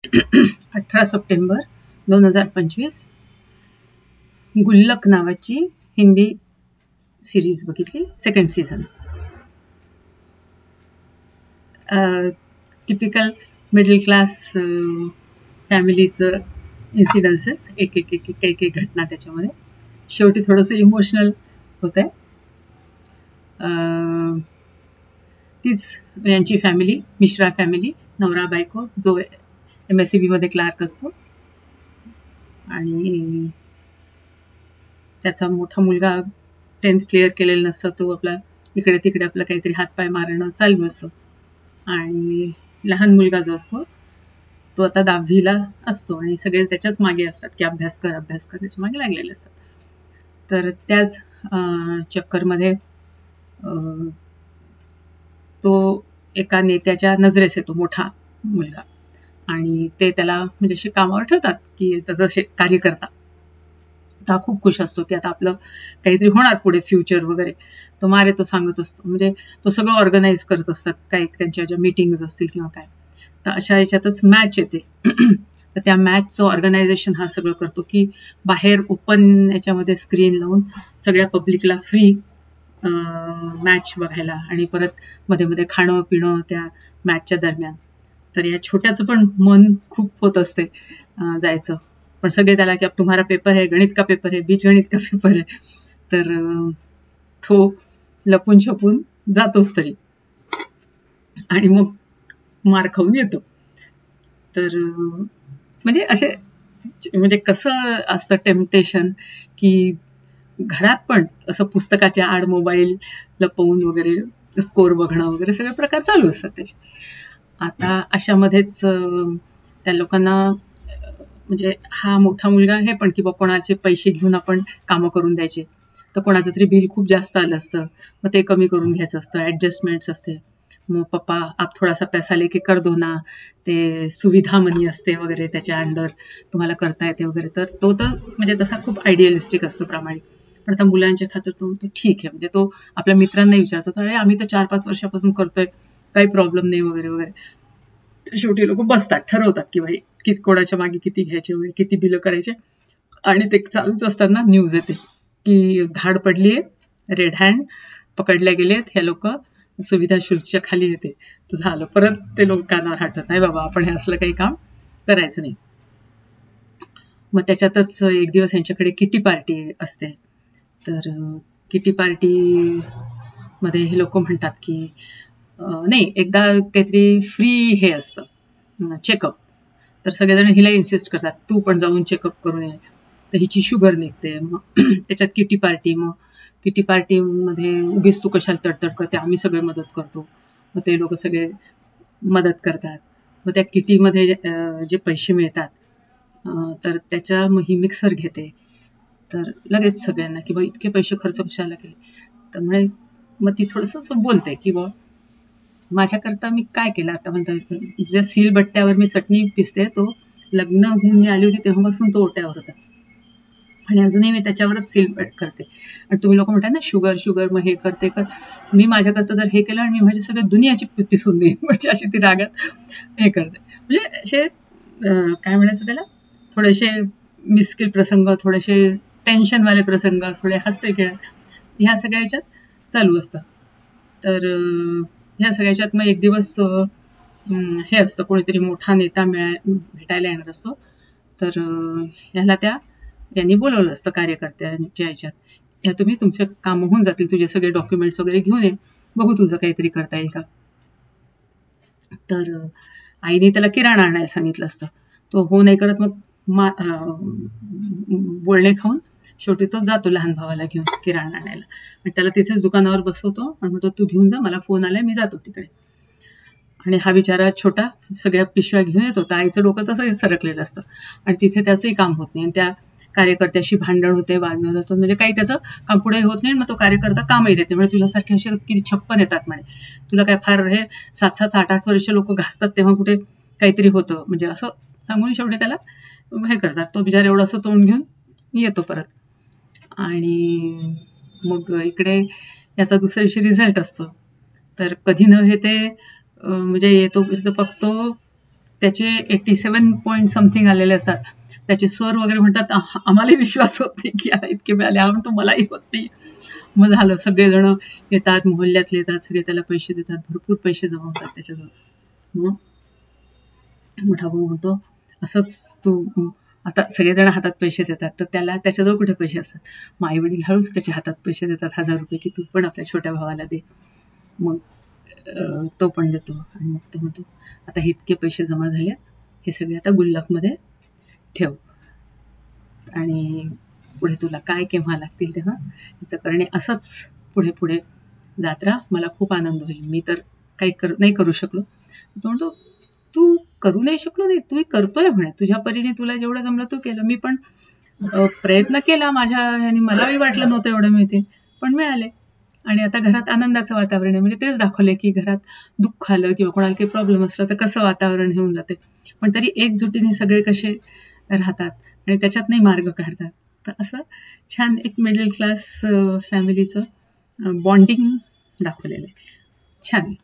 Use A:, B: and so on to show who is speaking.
A: 18 September 2025 गुल्लक नावाची Hindi series बघितली, second season. Typical middle class फॅमिलीचं इन्सिडन्सेस, एक एक एक एक एक घटना त्याच्यामध्ये. शेवटी थोडंसं इमोशनल होत आहे. तीच यांची फॅमिली, मिश्रा फॅमिली, नवरा बायको, जो MSCB मध्ये क्लार्क असतो आणि त्याचा मोठा मुलगा 10th क्लिअर केलेला नसतं. तो आपला इकडे तिकडे आपलं काहीतरी हातपाय मारणं चालू असतं आणि लहान मुलगा जो असतो तो आता 10वीला असतो आणि सगळे त्याच्याच मागे असतात की अभ्यास कर अभ्यास कर, त्याच्या मागे लागलेले असतात. तर त्याच चक्करमध्ये तो एका नेत्याच्या नजरेस येतो, मोठा मुलगा, आणि ते त्याला म्हणजे असे कामावर ठेवतात की त्याचं कार्यकर्ता. हा खूप खुश असतो की आता आपलं काहीतरी होणार पुढे, फ्युचर वगैरे. तो मारे तो सांगत असतो, म्हणजे तो सगळं ऑर्गनाईज करत असतात, काही त्यांच्या ज्या मीटिंग्स असतील किंवा काय. तर अशा याच्यातच मॅच येते. तर त्या मॅचचं ऑर्गनायझेशन हा सगळं करतो की बाहेर ओपन याच्यामध्ये स्क्रीन लावून सगळ्या पब्लिकला फ्री मॅच बघायला, आणि परत मध्ये मध्ये खाणं पिणं त्या मॅचच्या दरम्यान. तर या छोट्याचं पण मन खूप होत असते जायचं, पण सगळे त्याला की अब तुम्हारा पेपर है, गणित का पेपर है, बीजगणित का पेपर है. तर तो लपून छपून जातोच तरी, आणि मग मार खाऊन येतो. तर म्हणजे असे म्हणजे कसं असतं टेम्पटेशन की घरात पण असं पुस्तकाच्या आड मोबाईल लपवून वगैरे स्कोर बघणं वगैरे सगळे प्रकार चालू असतात त्याचे. आता अशामध्येच त्या लोकांना म्हणजे हा मोठा मुलगा हे पण की कोणाचे पैसे घेऊन आपण कामं करून द्यायचे, तर कोणाचं तरी बिल खूप जास्त आलं असतं, मग ते कमी करून घ्यायचं असतं, ॲडजस्टमेंट्स असते. मग पप्पा आप थोडासा पैसा लेके कर दो ना, ते सुविधा मनी असते वगैरे, त्याच्या अंडर तुम्हाला करता येते वगैरे. तर तो तर म्हणजे तसा खूप आयडियलिस्टिक असतो, प्रामाणिक. पण आता मुलांच्या खातर तो ठीक आहे, म्हणजे तो आपल्या मित्रांना विचारतो, अरे आम्ही तर 4-5 वर्षापासून करतोय, काही प्रॉब्लेम नाही वगैरे वगैरे. शेवटी लोक बसतात, ठरवतात की भाई कोणाच्या मागे किती घ्यायचे वगैरे, किती बिलं करायचे. आणि ते चालूच असताना न्यूज येते की धाड पडलीये, रेड हँड पकडल्या गेलेत ह्या लोक, सुविधा शुल्कच्या खाली येते. तर झालं, परत ते लोक कानावर हाटत, नाही बाबा आपण हे असलं काही काम करायचं नाही. मग त्याच्यातच एक दिवस यांच्याकडे किटी पार्टी असते. तर किटी पार्टी मध्ये हे लोक म्हणतात की नाही, एकदा काहीतरी फ्री हे असतं चेकअप. तर सगळेजण हिला इन्सिस्ट करतात, तू पण जाऊन चेकअप करून ये. तर हिची शुगर निघते. मग त्याच्यात किटी पार्टी, मग किटी पार्टीमध्ये उगीच तू कशाला तडतड करते, आम्ही सगळे मदत करतो. मग ते लोक सगळे मदत करतात. मग त्या किटीमध्ये जे पैसे मिळतात तर त्याच्या मग ही मिक्सर घेते. तर लगेच सगळ्यांना की बा इतके पैसे खर्च कशाला केले. त्यामुळे मग ती थोडंसं असं बोलते की बा माझ्याकरता मी काय केलं. आता म्हणतात ज्या सीलबट्ट्यावर मी चटणी पिसते, तो लग्न होऊन मी आली होती तेव्हापासून तो ओट्यावर होता आणि अजूनही मी त्याच्यावरच सीलबट करते. आणि तुम्ही लोक म्हणतात ना शुगर शुगर, मग हे करते कर. मी माझ्याकरता जर हे केलं आणि मी माझी सगळ्या दुनियाची पिसून देईन, म्हणजे अशी ती रागात हे करते. म्हणजे असे काय म्हणायचं त्याला, थोडेसे मिस्किल प्रसंग, थोडेसे टेन्शनवाले प्रसंग, थोडे हसते खेळत ह्या सगळ्या ह्याच्यात चालू असतं. तर ह्या सगळ्याच्यात मग एक दिवस हे असतं, कोणीतरी मोठा नेता भेटायला येणार असतो. तर ह्याला यांनी बोलवलं असतं कार्यकर्त्यांच्या ह्याच्यात, ह्या तुम्ही तुमचे काम होऊन जातील, तुझे सगळे डॉक्युमेंट्स वगैरे घेऊन ये, बघू तुझं काहीतरी करता येईल का. तर आईने त्याला किराणा आणायला सांगितलं असतं. तो हो नाही करत, मग बोलणे खाऊन शेवटी तो जातो लहान भावाला घेऊन किराणा आणायला. आणि त्याला तिथेच दुकानावर बसवतो आणि म्हणतो तू घेऊन जा, मला फोन आलाय, मी जातो तिकडे. आणि हा बिचारा छोटा सगळ्या पिशव्या घेऊन येतो. तर आईचं डोकं तसंही सरकलेलं असतं आणि तिथे त्याचंही काम होत नाही. आणि त्या कार्यकर्त्याशी भांडण होते, वादविवाद होतो, म्हणजे काही त्याचं काम पुढे होत नाही. मग तो कार्यकर्ता कामही देते, म्हणजे तुझ्यासारखे असे किती 56 येतात म्हणे, तुला काय फार हे 7-7, 8-8 वर्ष लोक घासतात तेव्हा कुठे काहीतरी होतं, म्हणजे असं सांगून शेवटी त्याला हे करतात. तो बिचारा एवढं असं तोंड घेऊन येतो परत. आणि मग इकडे याचा दुसऱ्या दिवशी रिझल्ट असतो. तर कधी नव्हे ते म्हणजे येतो बघतो त्याचे 87 पॉईंट समथिंग आलेले असतात. त्याचे सर वगैरे म्हणतात आम्हालाही विश्वास होत नाही की याला इतके मिळाले, हा म्हणतो मलाही होत नाही. मग झालं, सगळेजण येतात, मोहल्ल्यातले येतात, सगळे त्याला पैसे देतात, भरपूर पैसे जमा होतात त्याच्याजवळ. मग मोठा भाऊ म्हणतो असंच तू आता सगळेजण हातात पैसे देतात, तर त्याला त्याच्याजवळ कुठे पैसे असतात. मग आई वडील हळूच त्याच्या हातात पैसे देतात 1000 रुपये, की तू पण आपल्या छोट्या भावाला दे. मग तो पण देतो आणि मग तो म्हणतो आता हे इतके पैसे जमा झाले, हे सगळे आता गुल्लकमध्ये ठेव आणि पुढे तुला काय केव्हा लागतील तेव्हा ह्याचं करणे. असंच पुढे पुढे जात राहा, मला खूप आनंद होईल. मी तर काही नाही करू शकलो. तो म्हणतो तू करू नाही शकलो नाही, तू करतोय म्हणे, तुझ्या परीने तुला जेवढं जमलं तू केलं. मी पण प्रयत्न केला माझ्या, आणि मलाही वाटलं नव्हतं एवढं मिळतील, पण मिळाले. आणि आता घरात आनंदाचं वातावरण आहे. म्हणजे तेच दाखवले की घरात दुःख आलं किंवा कोणाला काही प्रॉब्लेम असला तर कसं वातावरण होऊन जाते, पण तरी एकजुटीने सगळे कसे राहतात आणि त्याच्यातही मार्ग काढतात. तर असं छान एक मिडल क्लास फॅमिलीचं बॉन्डिंग दाखवलेलं आहे. छान आहे.